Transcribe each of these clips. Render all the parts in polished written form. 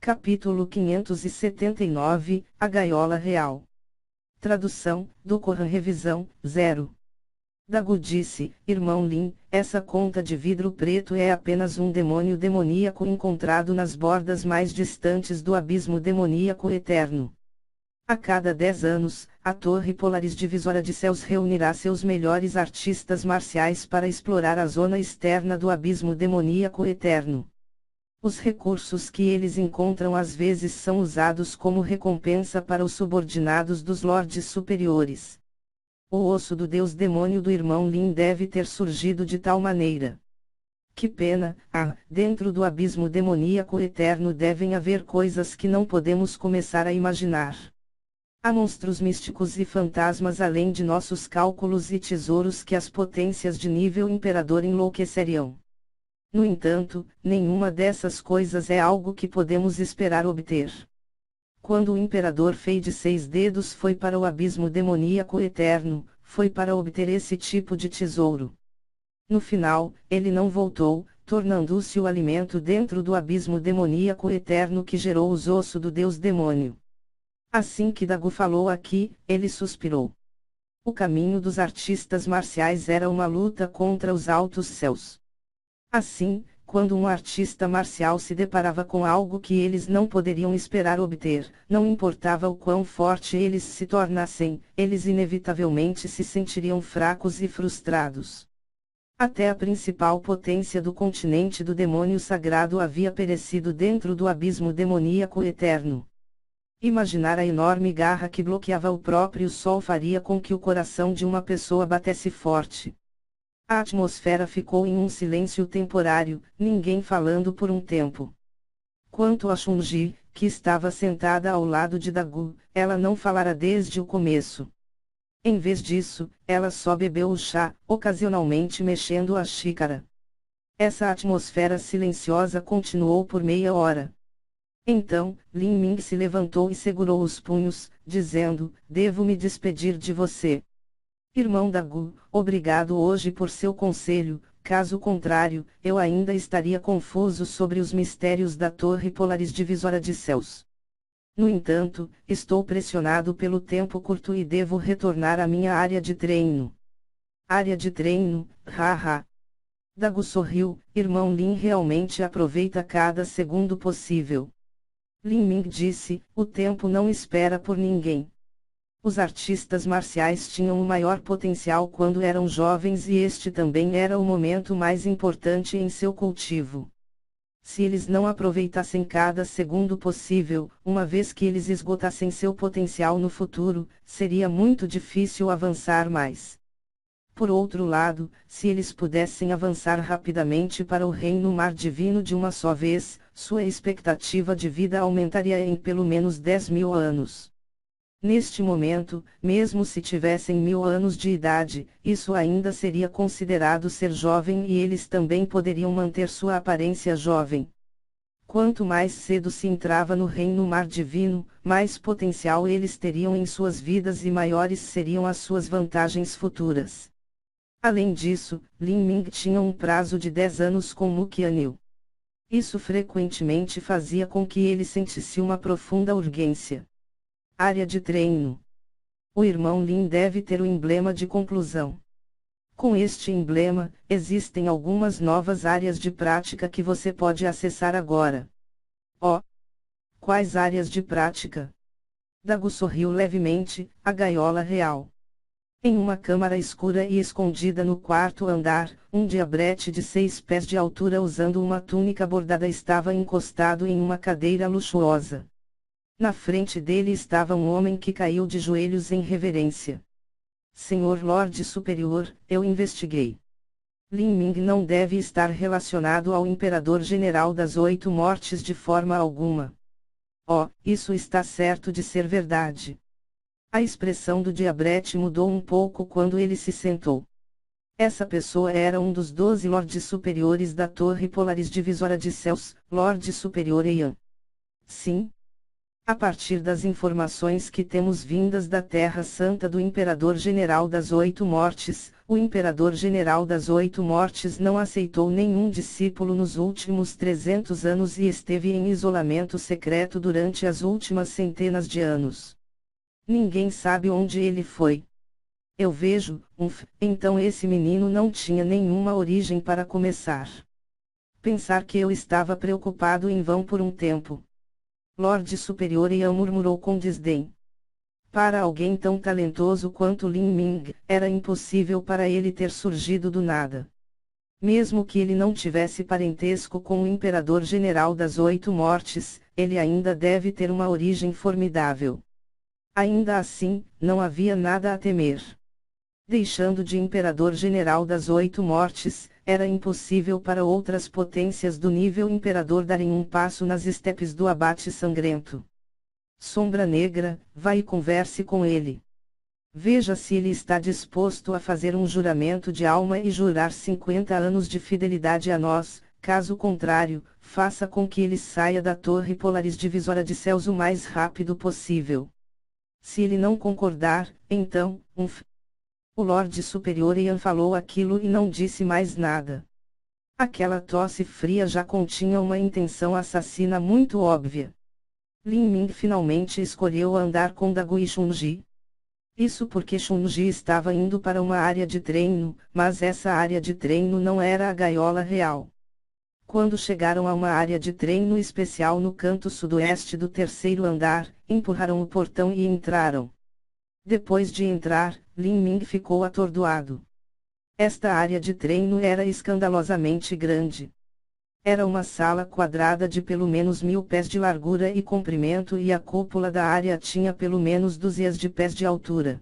Capítulo 579, A Gaiola Real. Tradução, do Corã Revisão, 0. Dagu disse, irmão Lin, essa conta de vidro preto é apenas um demônio demoníaco encontrado nas bordas mais distantes do abismo demoníaco eterno. A cada 10 anos, a Torre Polaris Divisora de Céus reunirá seus melhores artistas marciais para explorar a zona externa do abismo demoníaco eterno. Os recursos que eles encontram às vezes são usados como recompensa para os subordinados dos lordes superiores. O osso do deus demônio do irmão Lin deve ter surgido de tal maneira. Que pena, dentro do abismo demoníaco eterno devem haver coisas que não podemos começar a imaginar. Há monstros místicos e fantasmas além de nossos cálculos e tesouros que as potências de nível imperador enlouqueceriam. No entanto, nenhuma dessas coisas é algo que podemos esperar obter. Quando o imperador Fei de 6 Dedos foi para o abismo demoníaco eterno, foi para obter esse tipo de tesouro. No final, ele não voltou, tornando-se o alimento dentro do abismo demoníaco eterno que gerou os ossos do deus demônio. Assim que Dagu falou aqui, ele suspirou. O caminho dos artistas marciais era uma luta contra os altos céus. Assim, quando um artista marcial se deparava com algo que eles não poderiam esperar obter, não importava o quão forte eles se tornassem, eles inevitavelmente se sentiriam fracos e frustrados. Até a principal potência do continente do demônio sagrado havia perecido dentro do abismo demoníaco eterno. Imaginar a enorme garra que bloqueava o próprio sol faria com que o coração de uma pessoa batesse forte. A atmosfera ficou em um silêncio temporário, ninguém falando por um tempo. Quanto a Chun-Ji, que estava sentada ao lado de Dagu, ela não falara desde o começo. Em vez disso, ela só bebeu o chá, ocasionalmente mexendo a xícara. Essa atmosfera silenciosa continuou por meia hora. Então, Lin Ming se levantou e segurou os punhos, dizendo, devo me despedir de você. Irmão Dagu, obrigado hoje por seu conselho, caso contrário, eu ainda estaria confuso sobre os mistérios da Torre Polaris Divisora de Céus. No entanto, estou pressionado pelo tempo curto e devo retornar à minha área de treino. Área de treino, haha. Dagu sorriu, irmão Lin realmente aproveita cada segundo possível. Lin Ming disse, o tempo não espera por ninguém. Os artistas marciais tinham o maior potencial quando eram jovens e este também era o momento mais importante em seu cultivo. Se eles não aproveitassem cada segundo possível, uma vez que eles esgotassem seu potencial no futuro, seria muito difícil avançar mais. Por outro lado, se eles pudessem avançar rapidamente para o reino mar divino de uma só vez, sua expectativa de vida aumentaria em pelo menos 10.000 anos. Neste momento, mesmo se tivessem 1.000 anos de idade, isso ainda seria considerado ser jovem e eles também poderiam manter sua aparência jovem. Quanto mais cedo se entrava no reino mar divino, mais potencial eles teriam em suas vidas e maiores seriam as suas vantagens futuras. Além disso, Lin Ming tinha um prazo de 10 anos com Mu Qianyu. Isso frequentemente fazia com que ele sentisse uma profunda urgência. Área de treino. O irmão Lin deve ter o emblema de conclusão. Com este emblema, existem algumas novas áreas de prática que você pode acessar agora. Oh! Quais áreas de prática? Dagu sorriu levemente, a gaiola real. Em uma câmara escura e escondida no quarto andar, um diabrete de 6 pés de altura usando uma túnica bordada estava encostado em uma cadeira luxuosa. Na frente dele estava um homem que caiu de joelhos em reverência. Senhor Lorde Superior, eu investiguei. Lin Ming não deve estar relacionado ao Imperador General das 8 Mortes de forma alguma. Oh, isso está certo de ser verdade. A expressão do diabrete mudou um pouco quando ele se sentou. Essa pessoa era um dos 12 Lordes Superiores da Torre Polaris Divisora de Céus, Lorde Superior Heian. Sim. A partir das informações que temos vindas da Terra Santa do Imperador General das 8 Mortes, o imperador general das 8 mortes não aceitou nenhum discípulo nos últimos 300 anos e esteve em isolamento secreto durante as últimas centenas de anos. Ninguém sabe onde ele foi. Eu vejo, então esse menino não tinha nenhuma origem para começar. Pensar que eu estava preocupado em vão por um tempo. Lorde Superior Ian murmurou com desdém. Para alguém tão talentoso quanto Lin Ming, era impossível para ele ter surgido do nada. Mesmo que ele não tivesse parentesco com o Imperador General das 8 Mortes, ele ainda deve ter uma origem formidável. Ainda assim, não havia nada a temer. Deixando de Imperador General das 8 Mortes, era impossível para outras potências do nível Imperador darem um passo nas estepes do abate sangrento. Sombra Negra, vá e converse com ele. Veja se ele está disposto a fazer um juramento de alma e jurar 50 anos de fidelidade a nós, caso contrário, faça com que ele saia da torre Polaris divisória de céus o mais rápido possível. Se ele não concordar, então, O Lorde Superior Ian falou aquilo e não disse mais nada. Aquela tosse fria já continha uma intenção assassina muito óbvia. Lin Ming finalmente escolheu andar com Dagu e Chunji. Isso porque Chunji estava indo para uma área de treino, mas essa área de treino não era a gaiola real. Quando chegaram a uma área de treino especial no canto sudoeste do terceiro andar, empurraram o portão e entraram. Depois de entrar, Lin Ming ficou atordoado. Esta área de treino era escandalosamente grande. Era uma sala quadrada de pelo menos 1000 pés de largura e comprimento e a cúpula da área tinha pelo menos 200 de pés de altura.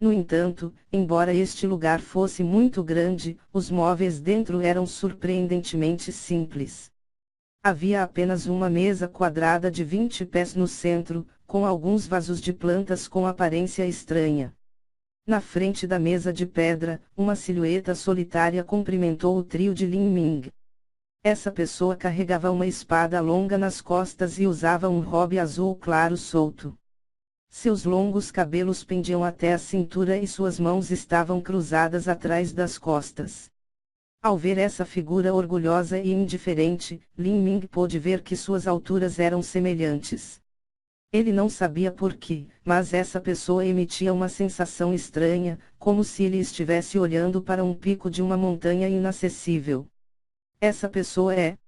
No entanto, embora este lugar fosse muito grande, os móveis dentro eram surpreendentemente simples. Havia apenas uma mesa quadrada de 20 pés no centro, com alguns vasos de plantas com aparência estranha. Na frente da mesa de pedra, uma silhueta solitária cumprimentou o trio de Lin Ming. Essa pessoa carregava uma espada longa nas costas e usava um robe azul claro solto. Seus longos cabelos pendiam até a cintura e suas mãos estavam cruzadas atrás das costas. Ao ver essa figura orgulhosa e indiferente, Lin Ming pôde ver que suas alturas eram semelhantes. Ele não sabia por quê, mas essa pessoa emitia uma sensação estranha, como se ele estivesse olhando para um pico de uma montanha inacessível. Essa pessoa é...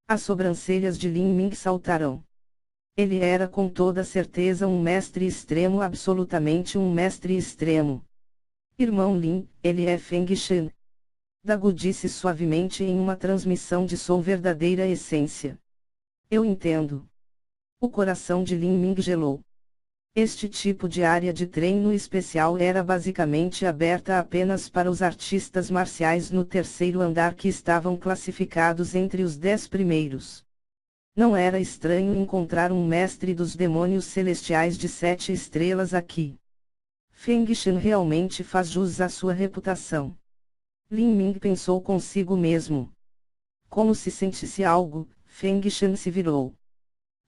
As sobrancelhas de Lin Ming saltaram. Ele era com toda certeza um mestre extremo, absolutamente um mestre extremo. Irmão Lin, ele é Feng Shen. Dagu disse suavemente em uma transmissão de som verdadeira essência. Eu entendo. O coração de Lin Ming gelou. Este tipo de área de treino especial era basicamente aberta apenas para os artistas marciais no terceiro andar que estavam classificados entre os 10 primeiros. Não era estranho encontrar um mestre dos demônios celestiais de 7 estrelas aqui. Feng Shen realmente faz jus à sua reputação. Lin Ming pensou consigo mesmo. Como se sentisse algo, Feng Shen se virou.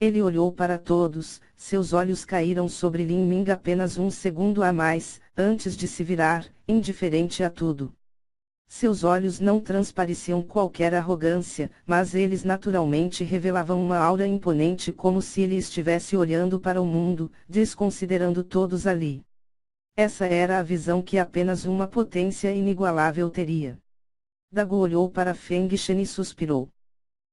Ele olhou para todos, seus olhos caíram sobre Lin Ming apenas um segundo a mais, antes de se virar, indiferente a tudo. Seus olhos não transpareciam qualquer arrogância, mas eles naturalmente revelavam uma aura imponente como se ele estivesse olhando para o mundo, desconsiderando todos ali. Essa era a visão que apenas uma potência inigualável teria. Dagu olhou para Feng Shen e suspirou.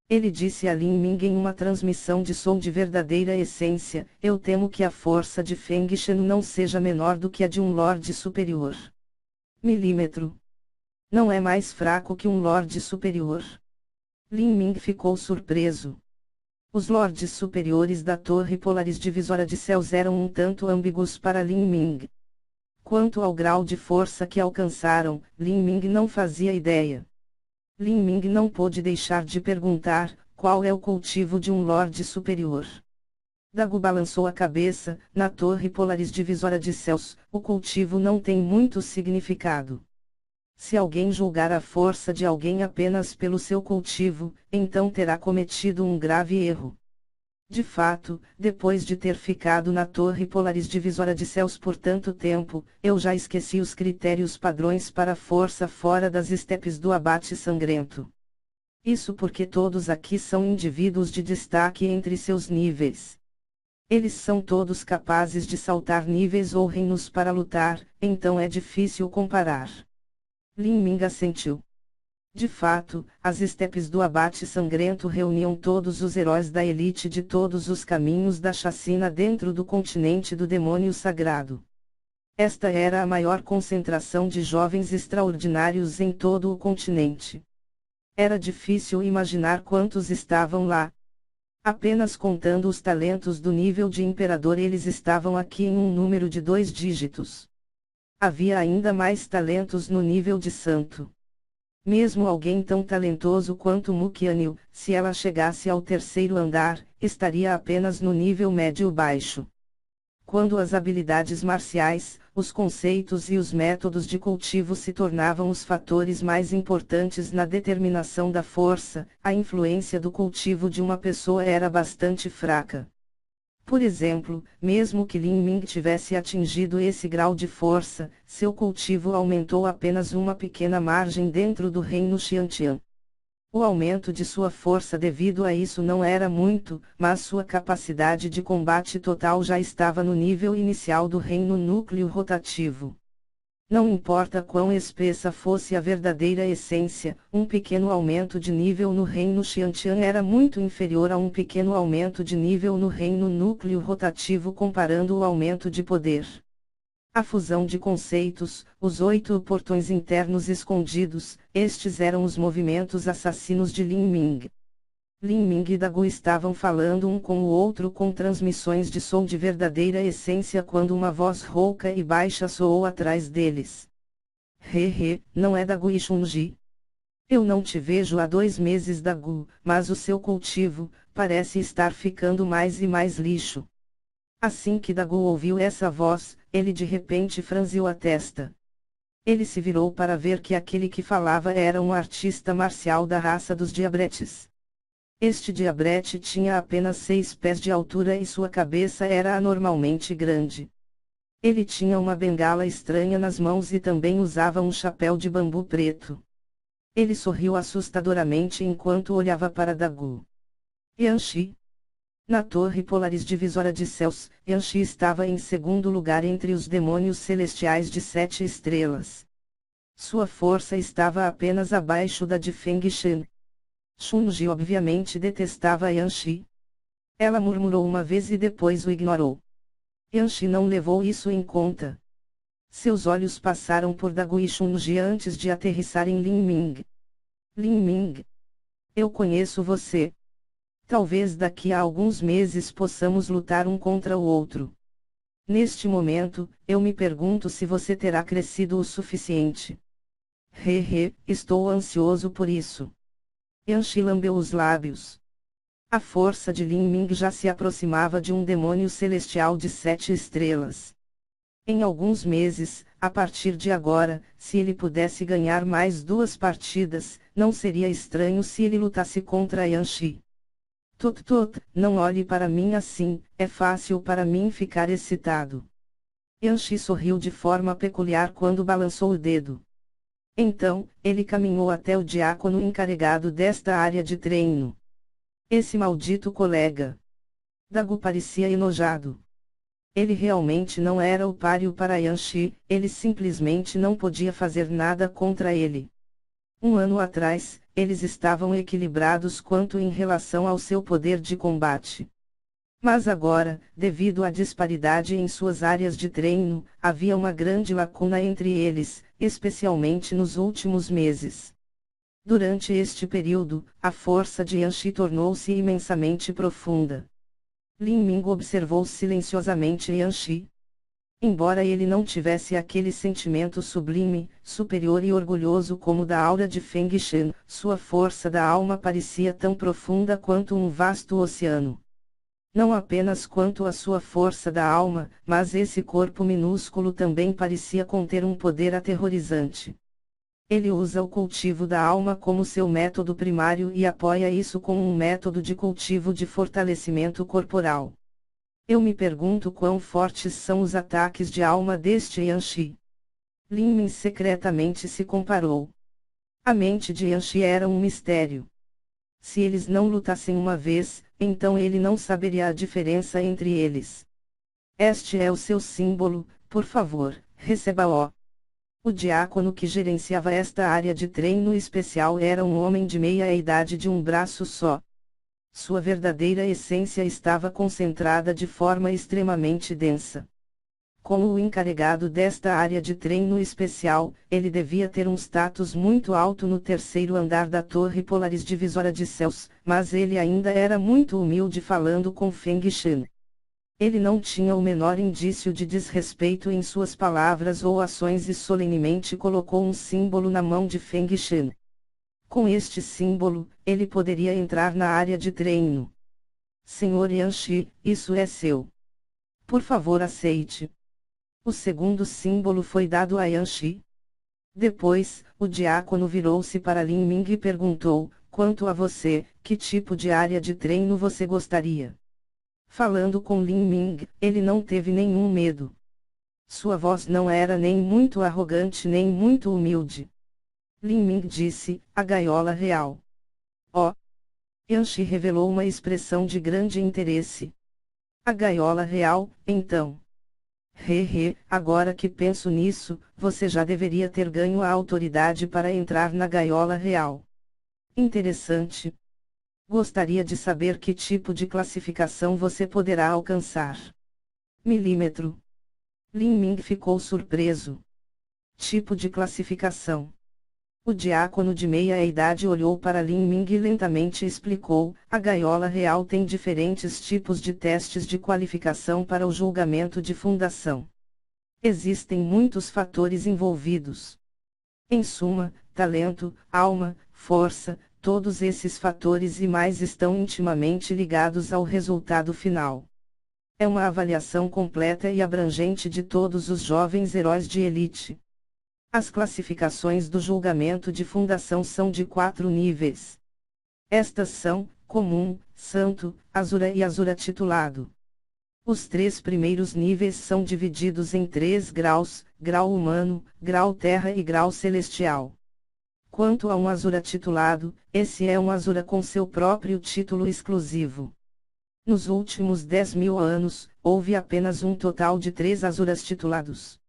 Ele disse a Lin Ming em uma transmissão de som de verdadeira essência, eu temo que a força de Feng Shen não seja menor do que a de um Lorde Superior. Milímetro. Não é mais fraco que um Lorde Superior. Lin Ming ficou surpreso. Os Lordes Superiores da Torre Polaris divisória de céus eram um tanto ambíguos para Lin Ming. Quanto ao grau de força que alcançaram, Lin Ming não fazia ideia. Lin Ming não pôde deixar de perguntar, qual é o cultivo de um Lorde Superior? Dagu balançou a cabeça, na Torre Polaris divisória de céus, o cultivo não tem muito significado. Se alguém julgar a força de alguém apenas pelo seu cultivo, então terá cometido um grave erro. De fato, depois de ter ficado na torre polaris divisora de céus por tanto tempo, eu já esqueci os critérios padrões para a força fora das estepes do abate sangrento. Isso porque todos aqui são indivíduos de destaque entre seus níveis. Eles são todos capazes de saltar níveis ou reinos para lutar, então é difícil comparar. Lin Ming assentiu. De fato, as estepes do abate sangrento reuniam todos os heróis da elite de todos os caminhos da chacina dentro do continente do demônio sagrado. Esta era a maior concentração de jovens extraordinários em todo o continente. Era difícil imaginar quantos estavam lá. Apenas contando os talentos do nível de imperador, eles estavam aqui em um número de 2 dígitos. Havia ainda mais talentos no nível de santo. Mesmo alguém tão talentoso quanto Mukianil, se ela chegasse ao 3º andar, estaria apenas no nível médio-baixo. Quando as habilidades marciais, os conceitos e os métodos de cultivo se tornavam os fatores mais importantes na determinação da força, a influência do cultivo de uma pessoa era bastante fraca. Por exemplo, mesmo que Lin Ming tivesse atingido esse grau de força, seu cultivo aumentou apenas uma pequena margem dentro do reino Xiantian. O aumento de sua força devido a isso não era muito, mas sua capacidade de combate total já estava no nível inicial do reino núcleo rotativo. Não importa quão espessa fosse a verdadeira essência, um pequeno aumento de nível no reino Xiantian era muito inferior a um pequeno aumento de nível no reino núcleo rotativo comparando o aumento de poder. A fusão de conceitos, os 8 portões internos escondidos, estes eram os movimentos assassinos de Lin Ming. Lin Ming e Dagu estavam falando um com o outro com transmissões de som de verdadeira essência quando uma voz rouca e baixa soou atrás deles. Não é Dagu e Chunji? Eu não te vejo há 2 meses, Dagu, mas o seu cultivo parece estar ficando mais e mais lixo. Assim que Dagu ouviu essa voz, ele de repente franziu a testa. Ele se virou para ver que aquele que falava era um artista marcial da raça dos diabretes. Este diabrete tinha apenas 6 pés de altura e sua cabeça era anormalmente grande. Ele tinha uma bengala estranha nas mãos e também usava um chapéu de bambu preto. Ele sorriu assustadoramente enquanto olhava para Dagu. Yanshi. Na torre polaris divisora de céus, Yanshi estava em 2º lugar entre os demônios celestiais de 7 estrelas. Sua força estava apenas abaixo da de Feng Shen. Chunji obviamente detestava Yanshi. Ela murmurou uma vez e depois o ignorou. Yanshi não levou isso em conta. Seus olhos passaram por Dagu e Chunji antes de aterrissar em Lin Ming. Lin Ming. Eu conheço você. Talvez daqui a alguns meses possamos lutar um contra o outro. Neste momento, eu me pergunto se você terá crescido o suficiente. Estou ansioso por isso. Yanshi lambeu os lábios. A força de Lin Ming já se aproximava de um demônio celestial de 7 estrelas. Em alguns meses, a partir de agora, se ele pudesse ganhar mais 2 partidas, não seria estranho se ele lutasse contra Yanshi. Não olhe para mim assim, é fácil para mim ficar excitado. Yanshi sorriu de forma peculiar quando balançou o dedo. Então, ele caminhou até o diácono encarregado desta área de treino. Esse maldito colega. Dagu parecia enojado. Ele realmente não era o páreo para Yanshi, ele simplesmente não podia fazer nada contra ele. Um ano atrás, eles estavam equilibrados quanto em relação ao seu poder de combate. Mas agora, devido à disparidade em suas áreas de treino, havia uma grande lacuna entre eles, especialmente nos últimos meses. Durante este período, a força de Yanshi tornou-se imensamente profunda. Lin Ming observou silenciosamente Yanshi. Embora ele não tivesse aquele sentimento sublime, superior e orgulhoso como o da aura de Feng Shen, sua força da alma parecia tão profunda quanto um vasto oceano. Não apenas quanto à sua força da alma, mas esse corpo minúsculo também parecia conter um poder aterrorizante. Ele usa o cultivo da alma como seu método primário e apoia isso com um método de cultivo de fortalecimento corporal. Eu me pergunto quão fortes são os ataques de alma deste Yanxi. Lin Ming secretamente se comparou. A mente de Yanxi era um mistério. Se eles não lutassem uma vez, então ele não saberia a diferença entre eles. Este é o seu símbolo, por favor, receba-o. O diácono que gerenciava esta área de treino especial era um homem de meia idade de um braço só. Sua verdadeira essência estava concentrada de forma extremamente densa. Como o encarregado desta área de treino especial, ele devia ter um status muito alto no terceiro andar da Torre Polaris Divisora de Céus, mas ele ainda era muito humilde falando com Feng Shen. Ele não tinha o menor indício de desrespeito em suas palavras ou ações e solenemente colocou um símbolo na mão de Feng Shen. Com este símbolo, ele poderia entrar na área de treino. Senhor Yanxi, isso é seu. Por favor, aceite. O segundo símbolo foi dado a Yanxi. Depois, o diácono virou-se para Lin Ming e perguntou: quanto a você, que tipo de área de treino você gostaria? Falando com Lin Ming, ele não teve nenhum medo. Sua voz não era nem muito arrogante nem muito humilde. Lin Ming disse: a gaiola real. Oh! Yanxi revelou uma expressão de grande interesse. A gaiola real, então. Agora que penso nisso, você já deveria ter ganho a autoridade para entrar na gaiola real. Interessante. Gostaria de saber que tipo de classificação você poderá alcançar. Milímetro. Lin Ming ficou surpreso. Tipo de classificação. O diácono de meia-idade olhou para Lin Ming e lentamente explicou: a gaiola real tem diferentes tipos de testes de qualificação para o julgamento de fundação. Existem muitos fatores envolvidos. Em suma, talento, alma, força, todos esses fatores e mais estão intimamente ligados ao resultado final. É uma avaliação completa e abrangente de todos os jovens heróis de elite. As classificações do julgamento de fundação são de 4 níveis. Estas são: comum, santo, Asura e Asura titulado. Os 3 primeiros níveis são divididos em 3 graus: grau humano, grau terra e grau celestial. Quanto a um Asura titulado, esse é um Asura com seu próprio título exclusivo. Nos últimos 10.000 anos, houve apenas um total de 3 Asuras titulados.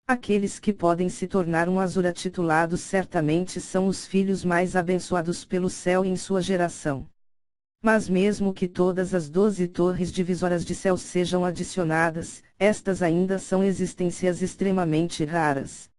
Aqueles que podem se tornar um Asura titulado certamente são os filhos mais abençoados pelo céu em sua geração. Mas mesmo que todas as 12 torres divisoras de céu sejam adicionadas, estas ainda são existências extremamente raras.